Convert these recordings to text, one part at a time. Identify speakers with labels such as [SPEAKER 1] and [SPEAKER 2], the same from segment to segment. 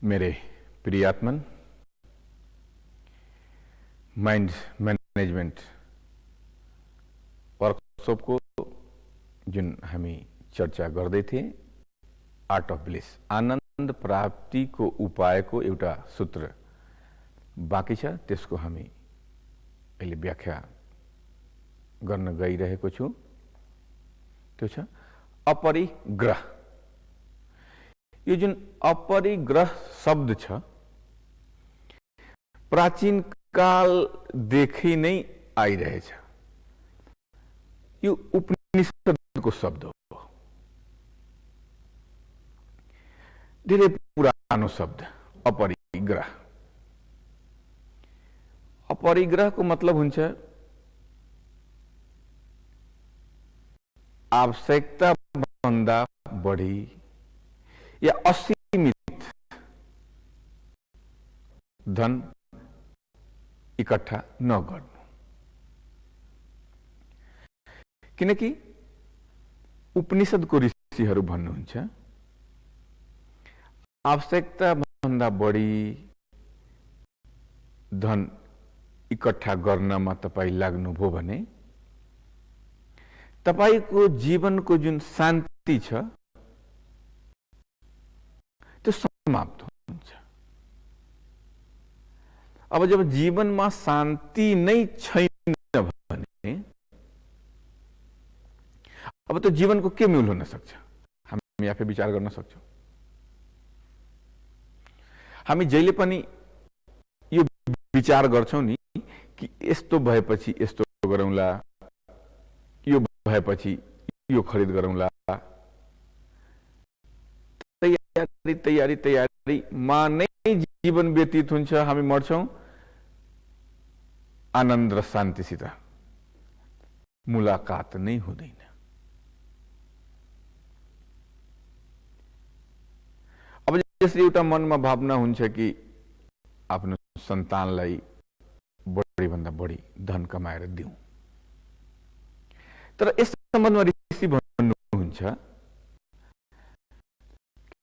[SPEAKER 1] मेरे प्रियात्मन, mind management वर्कशॉपको जुन हामी चर्चा गर्दै थिए, आर्ट अफ ब्लिस, आनन्द प्राप्तिको उपायको एउटा सूत्र बाँकी छ, त्यसको हामी अहिले व्याख्या गर्न गइरहेको छु। त्यो छ अपरिग्रह। यो जुन अपरिग्रह शब्द छ, प्राचीन कालदेखि नै आइरहेछ। यो उपनिषदको शब्द हो, धेरै पुरानो शब्द अपरिग्रह। अपरिग्रहको मतलब हुन्छ आवश्यकता भन्दा बढी या असीमित धन इकट्ठा नगर्नु। किनकि उपनिषदको ऋषिहरू भन्नुहुन्छ आवश्यकता भन्दा बढी धन इकट्ठा गर्नमा तपाई लाग्नुभयो भने तपाईको जीवनको जुन शान्ति छ त्यो समाप्त हुन्छ। अब जब जीवनमा शान्ति नै छैन भने अब त्यो जीवनको के मूल हुन सक्छ? हामी आफै विचार गर्न सक्छौं। हामी जहिले पनि यो विचार गर्छौं नि कि यस्तो भएपछि यस्तो गरौँला, यो भएपछि यो खरिद गरौँला, तयारी मा नै जीवन व्यतीत हुन्छ। हामी मर्छौं आनन्द र शान्तिसित मुलाकात नै हुँदैन। अब यसरी एउटा मनमा भावना हुन्छ कि आफ्नो सन्तानलाई बढी भन्दा बढी धन कमाएर दिउँ, तर यस सम्बन्धमा ऋषि भन्नुहुन्छ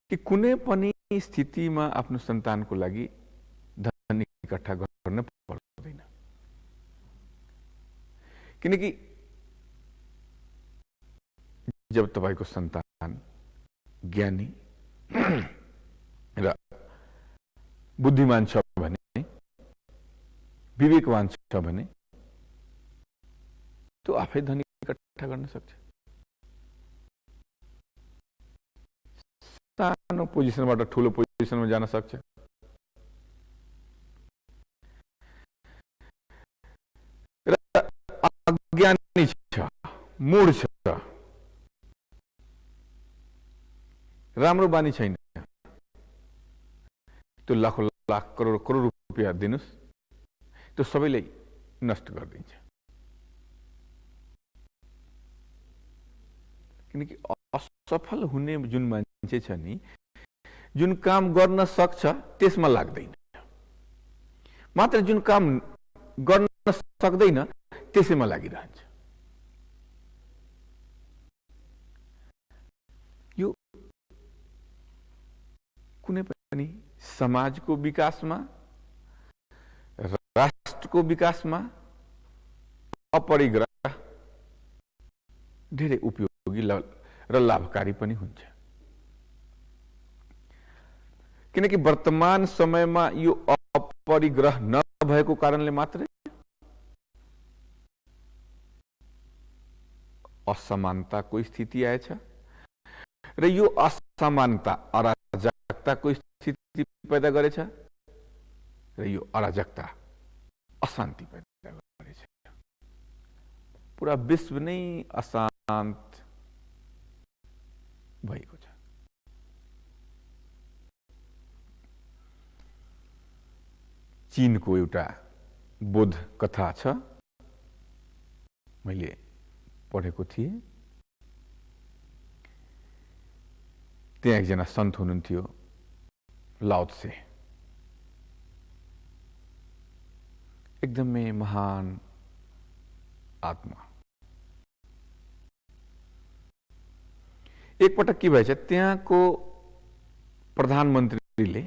[SPEAKER 1] कि कुनै पनि स्थितिमा आफ्नो सन्तानको लागि धन इकट्ठा गर्न पर्दैन। किनकि जब तपाईको सन्तान ज्ञानी र बुद्धिमान छ भने, विवेकवान छ भने त्यो आफै धन इकट्ठा गर्न सक्छ। सानो पोजिसनबाट ठूलो पोजिसनमा जान सक्छ। र अज्ञानी छ, मूढ छ, राम्रो बानी छैन, त्यो लाखौं लाख करोड करोड रुपियाँ दिनुस्, त्यो सबैलाई नष्ट गरिदिन्छ। किनकि असफल हुने जुन मान्छे छ नि, जुन काम गर्न सक्छ त्यसमा लाग्दैन, मात्र जुन काम गर्न सक्दैन त्यसैमा लागिरहन्छ। यो कुनै पनि समाजको विकासमा, राष्ट्रको विकासमा अपरिग्रह धेरै उपयोगी र लाभकारी पनि हुन्छ। किनकि वर्तमान समयमा यो अपरिग्रह नभएको कारणले मात्रै असमानताको स्थिति आएछ र यो असमानता अराजकताको स्थिति पैदा गरेछ र यो अराजकता अशान्ति पैदा गरेछ। पूरा विश्व नै अशान्त भएको छ। चीनको एउटा बोध कथा छ, मैले पढेको थिएँ। त्यहाँ एकजना सन्त हुनुहुन्थ्यो, लाओ त्से, एकदमै महान आत्मा। एकपटक के भएछ, त्यहाँको प्रधानमन्त्रीले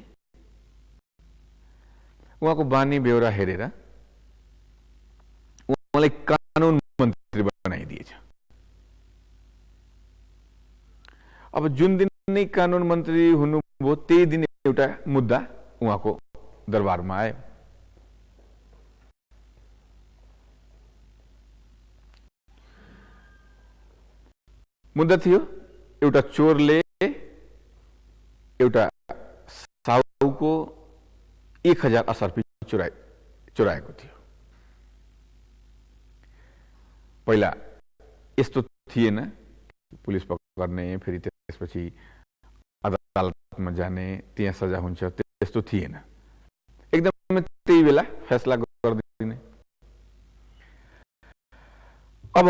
[SPEAKER 1] उहाँको बानी बेहोरा हेरेर उहाँलाई कानुन मन्त्री बनाइदिएछ। अब जुन दिन नै कानुन मन्त्री हुनुभयो त्यही दिन एउटा मुद्दा उहाँको दरबारमा आयो। मुद्दा थियो एउटा चोरले एउटा साहुको 1000 असर्फी चोराएको थियो। पहिला यस्तो थिएन, पुलिस पकड्ने फेरि त्यसपछि अदालतमा जाने त्यहाँ सजा हुन्छ, त्यस्तो थिएन। एकदम त्यही बेला फैसला गरिदिने। अब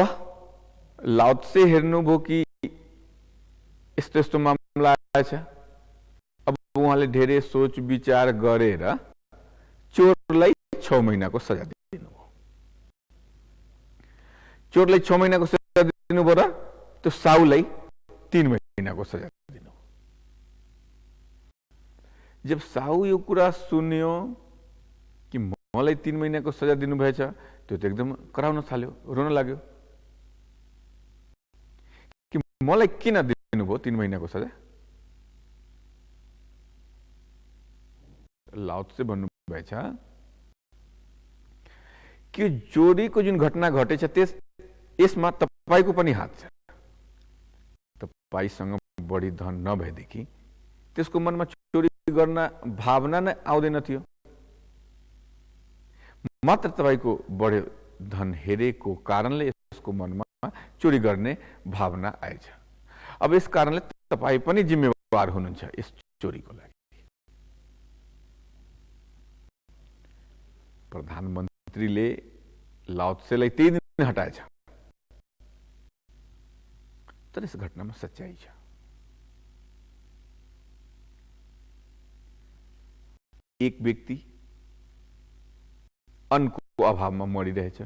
[SPEAKER 1] लाउत्से हेर्नुभयो कि यस्तो यस्तो मामला आएछ। अब उहाँले धेरै सोच विचार गरेर चोरलाई 6 महिनाको सजा दिनुभयो। चोरलाई 6 महिनाको सजा दिनुभयो र त्यो साहुलाई 3 महिनाको सजा दिनुभयो। जब साहु यो कुरा सुन्यो कि मलाई 3 महिनाको सजा दिनुभएछ, त्यो त एकदम कराउन थाल्यो, रोन लाग्यो कि मलाई किन दिनुभयो 3 महिनाको सजा। लाउत्से भन्नुभएछ कि चोरीको जुन घटना घटेछ यसमा तपाईको पनि हात छ। तपाईसँग बढी धन नभएदेखि त्यसको मनमा चोरी गर्न भावना नै आउँदैन थियो। मात्र तपाईको बढी धन हेरेको कारणले यसको मनमा चोरी गर्ने भावना आएछ। अब यस कारणले तपाई पनि जिम्मेवार हुनुहुन्छ यस चोरीको लागि। प्रधानमन्त्रीले लाउत्सेलाई त्यही दिन हटाएछ। तर यस घटनामा सच्चाइ छ। एक व्यक्ति अन्नको अभावमा मरिरहेछ।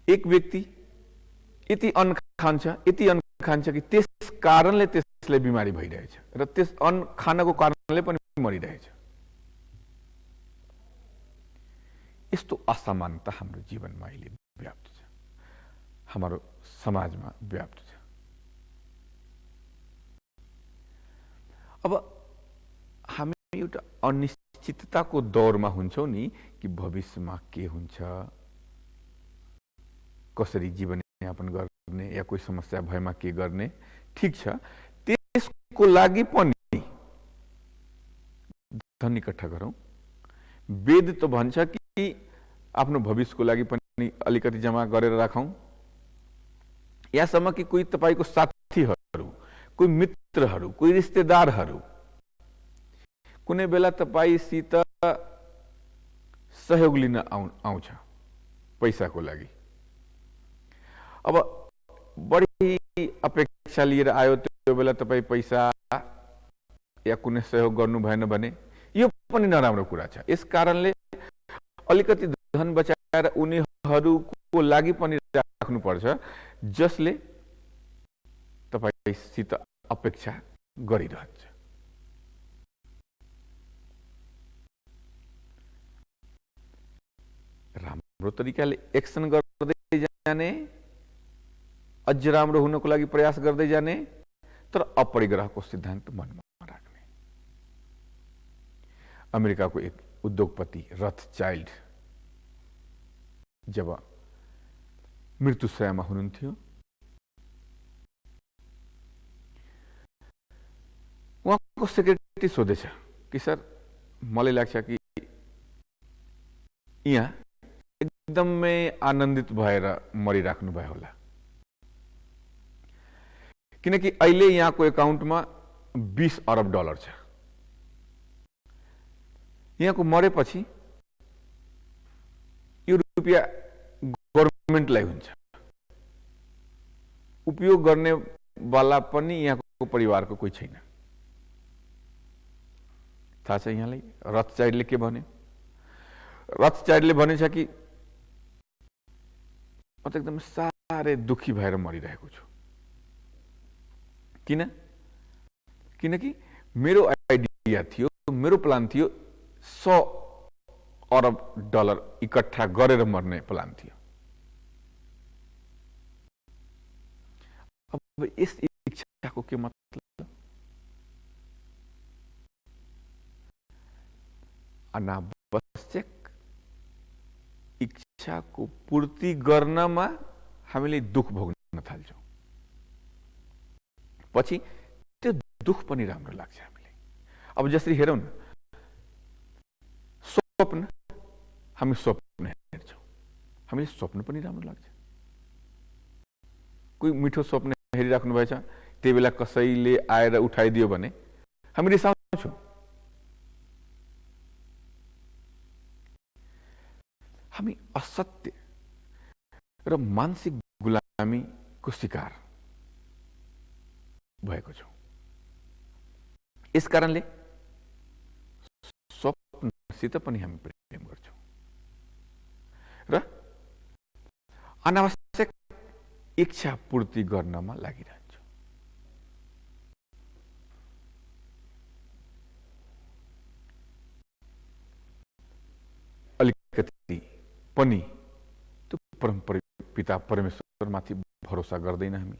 [SPEAKER 1] एक व्यक्ति यति अन्न खान्छ कि त्यस कारणले त्यसलाई बिमारी भइरहेछ र त्यस अन्न खानको कारणले पनि मरिरहेछ। यस्तो असमानता हाम्रो जीवनमा अहिले व्याप्त छ, हाम्रो समाजमा व्याप्त छ। अब हामी एउटा अनिश्चितताको दौरमा हुन्छौं नि कि भविष्यमा के हुन्छ, कसरी जीवनयापन गर्ने या कोही समस्या भएमा के गर्ने। ठीक छ, त्यसको लागि पनि धन इकट्ठा गरौं। वेद त भन्छ कि आफ्नो भविष्यको लागि पनि अलिकति जम्मा गरेर राखौं। यहाँसम्म कि कोही तपाईको साथीहरू, कोही मित्रहरू, कोही रिश्तेदारहरू कुनै बेला तपाईसित सहयोग लिन आउँछ पैसाको लागि। अब बढी अपेक्षा लिएर आयो, त्यो बेला तपाईँ पैसा या कुनै सहयोग गर्नु भएन भने यो पनि नराम्रो कुरा छ। यस कारणले अलिकति धन बचाएर उनीहरूको लागि पनि राख्नुपर्छ जसले तपाईसित अपेक्षा गरिरहन्छ। राम्रो तरिकाले एक्सन गर्दै जाने, अझ राम्रो हुनको लागि प्रयास गर्दै जाने, तर अपरिग्रहको सिद्धान्त मनमा राख्ने। अमेरिकाको एक उद्योगपति रथचाइल्ड जब मृत्युशय्यामा हुनुहुन्थ्यो, उहाँको सेक्रेटरी सोधेछ कि सर, मलाई लाग्छ कि यहाँ एकदमै आनन्दित भएर मरिराख्नु भयो होला, किनकि अहिले यहाँको एकाउन्टमा 20 अरब डलर छ। यहाँको मरेपछि यो रुपियाँ गभर्नमेन्टलाई हुन्छ, उपयोग गर्ने वाला पनि यहाँको परिवारको कोही छैन। थाहा छ यहाँलाई रथचाइल्डले के भन्यो? रथचाइल्डले भनेछ कि म त एकदम साह्रै दुखी भएर मरिरहेको छु। किन? किनकि मेरो आइडिया थियो मेरो प्लान थियो 100 अरब डलर इकट्ठा गरेर मर्ने प्लान थियो। अब यस इच्छाको के मतलब? अनावश्यक इच्छाको पूर्ति गर्नमा हामीले दुख भोग्न थाल्छौँ। पछि त्यो दुख पनि राम्रो लाग्छ हामीले। अब जसरी हेरौँ न, स्वप्न, हामी स्वप्न हेर्छौँ, हामीले स्वप्न पनि राम्रो लाग्छ। कोही मिठो स्वप्न हेरिराख्नु भएछ, त्यही बेला कसैले आएर उठाइदियो भने हामी रिसाउँछौँ। हामी असत्य र मानसिक गुलामीको शिकार भएको छौँ। यस कारणले स्वप्नसित पनि हामी प्रेम गर्छौँ र अनावश्यक इच्छा पूर्ति गर्नमा लागिरहन्छौँ। अलिकति पनि त्यो परम पिता परमेश्वरमाथि भरोसा गर्दैन हामी।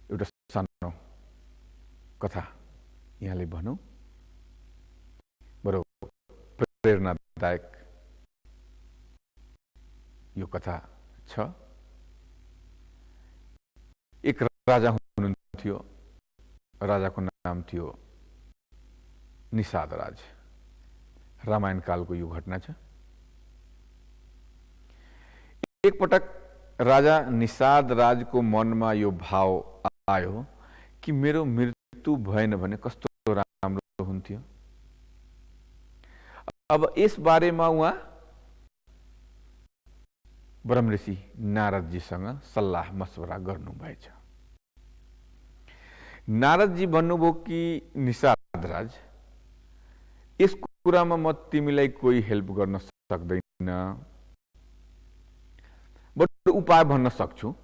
[SPEAKER 1] एउटा सानो कथा यहाँले भनौँ, बडो प्रेरणादायक यो कथा छ। एक राजा हुनुहुन्थ्यो, राजाको नाम थियो निषाद राज। रामायण कालको यो घटना छ। एक पटक राजा निषाद राजको मनमा यो भाव आयो कि मेरो मृत्यु भएन भने कस्तो राम्रो हुन्थ्यो। अब यस बारेमा उहाँ ब्रह्मऋषि नारदजीसँग सल्लाह मशवरा गर्नुभएछ। नारदजी भन्नुभयो कि निषाद राज, यस कुरामा म तिमीलाई कोही हेल्प गर्न सक्दैन, बरु उपाय भन्न सक्छु।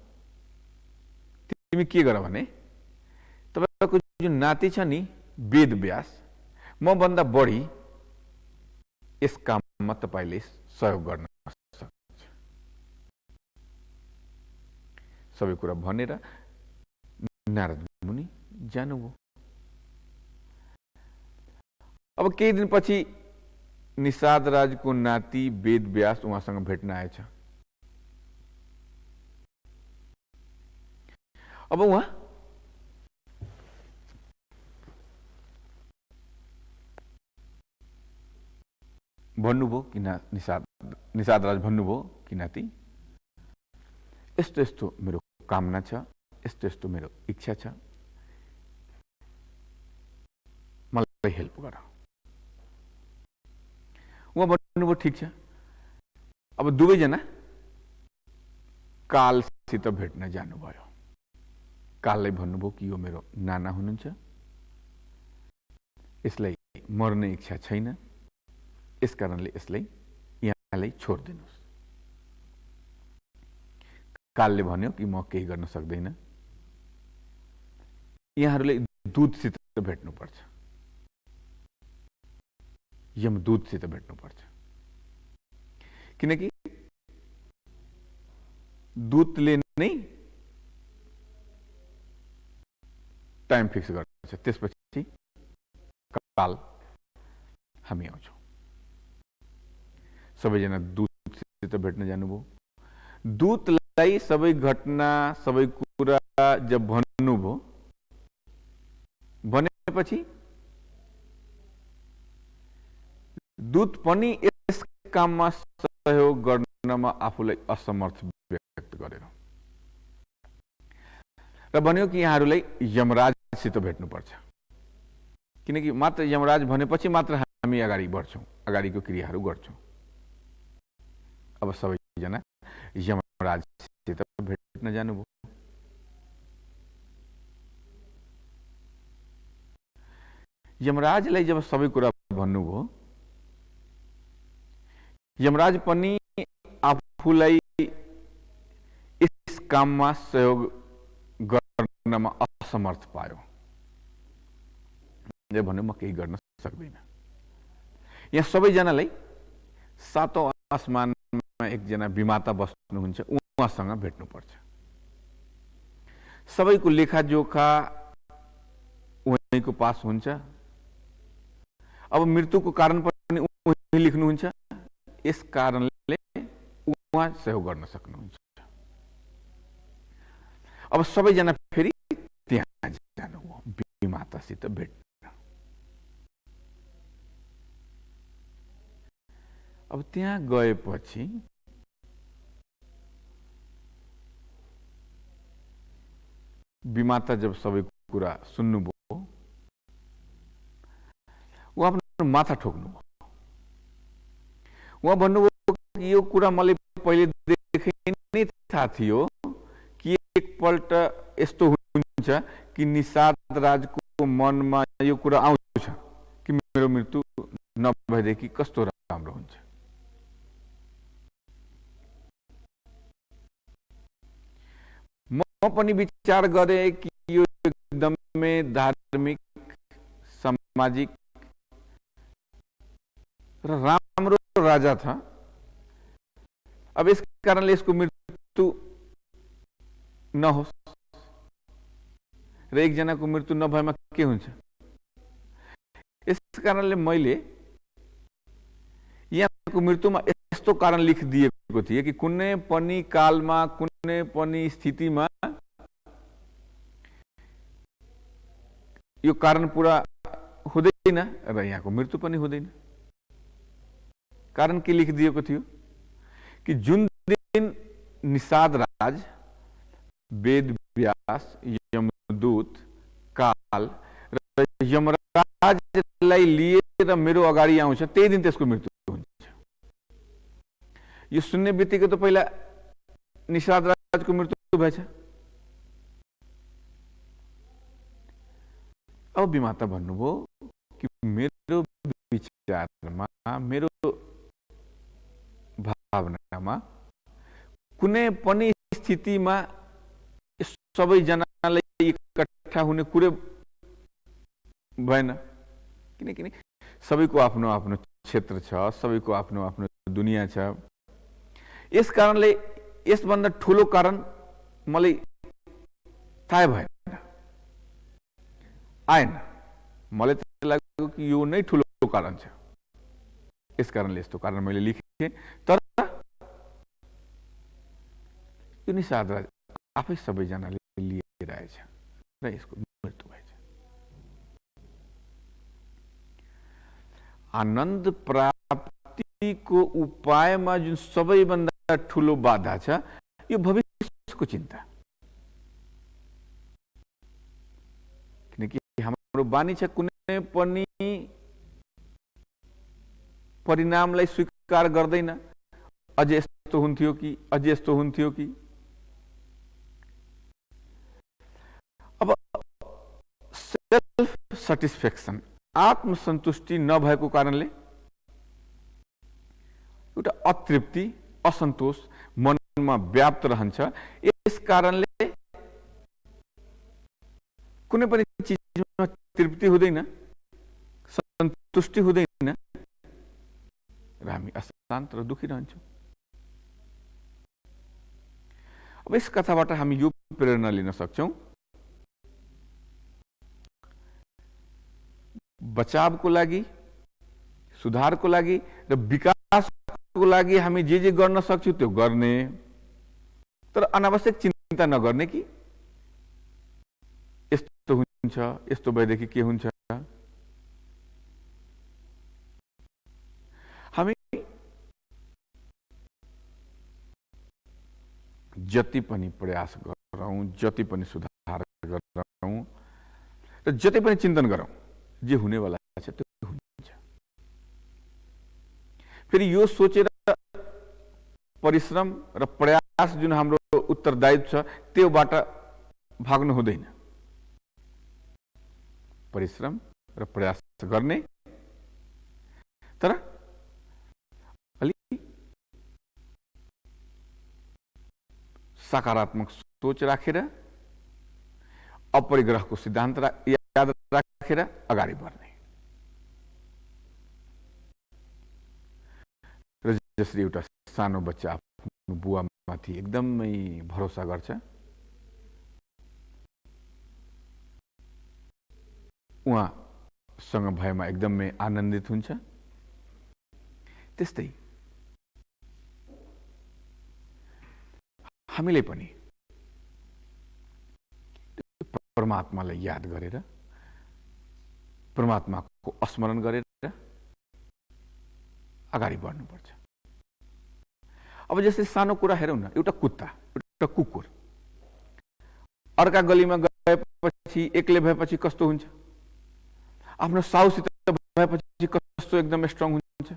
[SPEAKER 1] तिमी के गर भने, तपाईको जुन नाति छ नि वेद व्यास, म भन्दा बढी यस काममा तपाईले सहयोग गर्न सक्छ। सबै कुरा भनेर नारद मुनि जानुभयो। अब केही दिनपछि निषाद राजको नाति वेद व्यास उहाँसँग भेट्न आएछ। अब उहाँ भन्नुभयो कि निषाद राज भन्नुभयो कि नाति, यस्तो यस्तो मेरो कामना छ, यस्तो यस्तो मेरो इच्छा छ, मलाई हेल्प गर। उहाँ भन्नुभयो ठिक छ। अब दुवैजना कालसित भेट्न जानुभयो। काललाई भन्नुभयो कि यो मेरो नाना हुनुहुन्छ, यसलाई मर्ने इच्छा छैन, यस कारणले यसलाई यहाँलाई छोडिदिनुहोस्। कालले भन्यो कि म केही गर्न सक्दैन, यहाँहरूले दूतसित भेट्नुपर्छ, यमदूतसित भेट्नुपर्छ। किनकि दूतले नै टाइम फिक्स गर्छ, त्यसपछि काल हामी आउँछौँ। सबैजना दूतसित भेट्न जानुभयो। दूतलाई सबै घटना सबै कुरा जब भन्नुभयो, भनेपछि दूत पनि यस काममा सहयोग गर्नमा आफूलाई असमर्थ व्यक्त गरेर र भन्यो कि यहाँहरूलाई यमराजसित भेट्नुपर्छ। किनकि मात्र यमराज भनेपछि मात्र हामी अगाडि बढ्छौँ, अगाडिको क्रियाहरू गर्छौँ। अब सबैजना यमराजसित भेट्न जानुभयो। यमराजलाई जब सबै कुरा भन्नुभयो, यमराज पनि आफूलाई यस काममा सहयोग गर्नमा असमर्थ पायो, भन्यो म केही गर्न सक्दिनँ। यहाँ सबैजनालाई सातौं आसमानमा एकजना विमाता बस्नुहुन्छ, उहाँसँग भेट्नुपर्छ। सबैको लेखाजोखा उहाँको पास हुन्छ। अब मृत्युको कारण पनि उहाँ लेख्नुहुन्छ, यस कारणले उहाँ सहयोग गर्न सक्नुहुन्छ। अब सबैजना फेरि त्यहाँ जानुभयो विमातासित भेट्न। अब त्यहाँ गएपछि विमाता जब सबै कुरा सुन्नुभयो, उहाँ आफ्नो माथा ठोक्नुभयो। उहाँ भन्नुभयो कि यो कुरा मैले पहिलेदेखि नै थाहा थियो कि एकपल्ट यस्तो हुन्छ कि निषाद राजको मनमा यो कुरा आउँछ कि मेरो मृत्यु नभएदेखि कस्तो राम्रो हुन्छ। म पनि विचार गरेँ कि यो एकदमै धार्मिक, सामाजिक र राम्रो राजा था। अब इस कारणले यसको मृत्यु नहोस् र एकजनाको मृत्यु नभएमा के हुन्छ। यस कारणले मैले यहाँको मृत्युमा यस्तो कारण लेखिदिएको थिए कि कुनै पनि कालमा, कुनै पनि स्थितिमा यो कारण पूरा हुँदैन र यहाँको मृत्यु पनि हुँदैन। कारण के लेखिदिएको थियो कि जुन दिन निषाद राज, वेद व्यास, यमदूत, काल र यमराजलाई लिएर मेरो अगाडि आउँछ, त्यही दिन त्यसको मृत्यु हुन्छ। यो सुन्ने बित्तिकै त पहिला निषाद राजको मृत्यु भएछ। अब विमाता भन्नुभयो कि मेरो विचारमा, मेरो भावनामा कुनै पनि स्थितिमा सबैजनालाई इकट्ठा हुने कुरै भएन। किनकि सबैको आफ्नो आफ्नो क्षेत्र छ, सबैको आफ्नो आफ्नो दुनियाँ छ। यस कारणले यसभन्दा ठुलो कारण मलाई थाहा भएन, आएन। मलाई त लाग्यो कि यो नै ठुलो कारण छ, यस कारणले यस्तो कारण मैले लेखेँ। तर यो निषाद राज आफै सबैजनाले लिएर आएछ र यसको मृत्यु भएछ। आनन्द प्राप्तिको उपायमा जुन सबैभन्दा ठुलो बाधा छ, यो भविष्यको चिन्ता। किनकि हाम्रो बानी छ कुनै पनि परिणामलाई स्वीकार गर्दैन। अझ यस्तो हुन्थ्यो कि, अझ यस्तो हुन्थ्यो कि। अब सेल्फ सेटिस्फ्याक्सन, आत्मसन्तुष्टि नभएको कारणले एउटा अतृप्ति, असन्तोष मनमा व्याप्त रहन्छ। यस कारणले कुनै पनि चिजमा तृप्ति हुँदैन, सन्तुष्टि हुँदैन र हामी अशान्त र दुखी रहन्छौँ। अब यस कथाबाट हामी यो प्रेरणा लिन सक्छौँ, बचावको लागि, सुधारको लागि र विकासको लागि हामी जे गर्न सक्छौँ त्यो गर्ने, तर अनावश्यक चिन्ता नगर्ने कि यस्तो हुन्छ, यस्तो भएदेखि के हुन्छ। हामी जति पनि प्रयास गरौँ, जति पनि सुधार गरौँ र जति पनि चिन्तन गरौँ, जे हुनेवाला छ त्यो हुन्छ। फेरि यो सोचेर परिश्रम र प्रयास जुन हाम्रो उत्तरदायित्व छ त्योबाट भाग्नु हुँदैन। परिश्रम र प्रयास गर्ने, तर अलि सकारात्मक सोच राखेर अपरिग्रहको सिद्धान्त याद राखेर अगाडि बढ्ने र जसरी एउटा सानो बच्चा आफ्नो बुवामाथि एकदमै भरोसा गर्छ, उहाँसँग भएमा एकदमै आनन्दित हुन्छ, त्यस्तै हामीले पनि परमात्मालाई याद गरेर, परमात्माको स्मरण गरेर अगाडि बढ्नुपर्छ। अब जस्तै सानो कुरा हेरौँ न, एउटा कुत्ता, एउटा कुकुर अर्का गलीमा गएपछि, एक्लै भएपछि कस्तो हुन्छ, आफ्नो साउसित भएपछि कस्तो एकदम स्ट्रङ हुन्छ।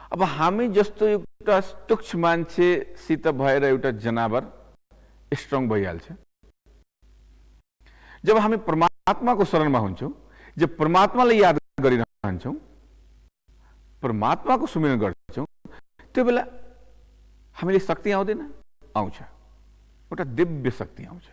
[SPEAKER 1] अब हामी जस्तो एउटा तुच्छ मान्छेसित भएर एउटा जनावर स्ट्रङ भइहाल्छ। जब हामी परमात्माको शरणमा हुन्छौँ, जब परमात्मालाई याद गरिरहन्छौँ, परमात्माको सुमिरन गर्छौँ, त्यो बेला हामीले शक्ति आउँदैन? आउँछ, एउटा दिव्य शक्ति आउँछ।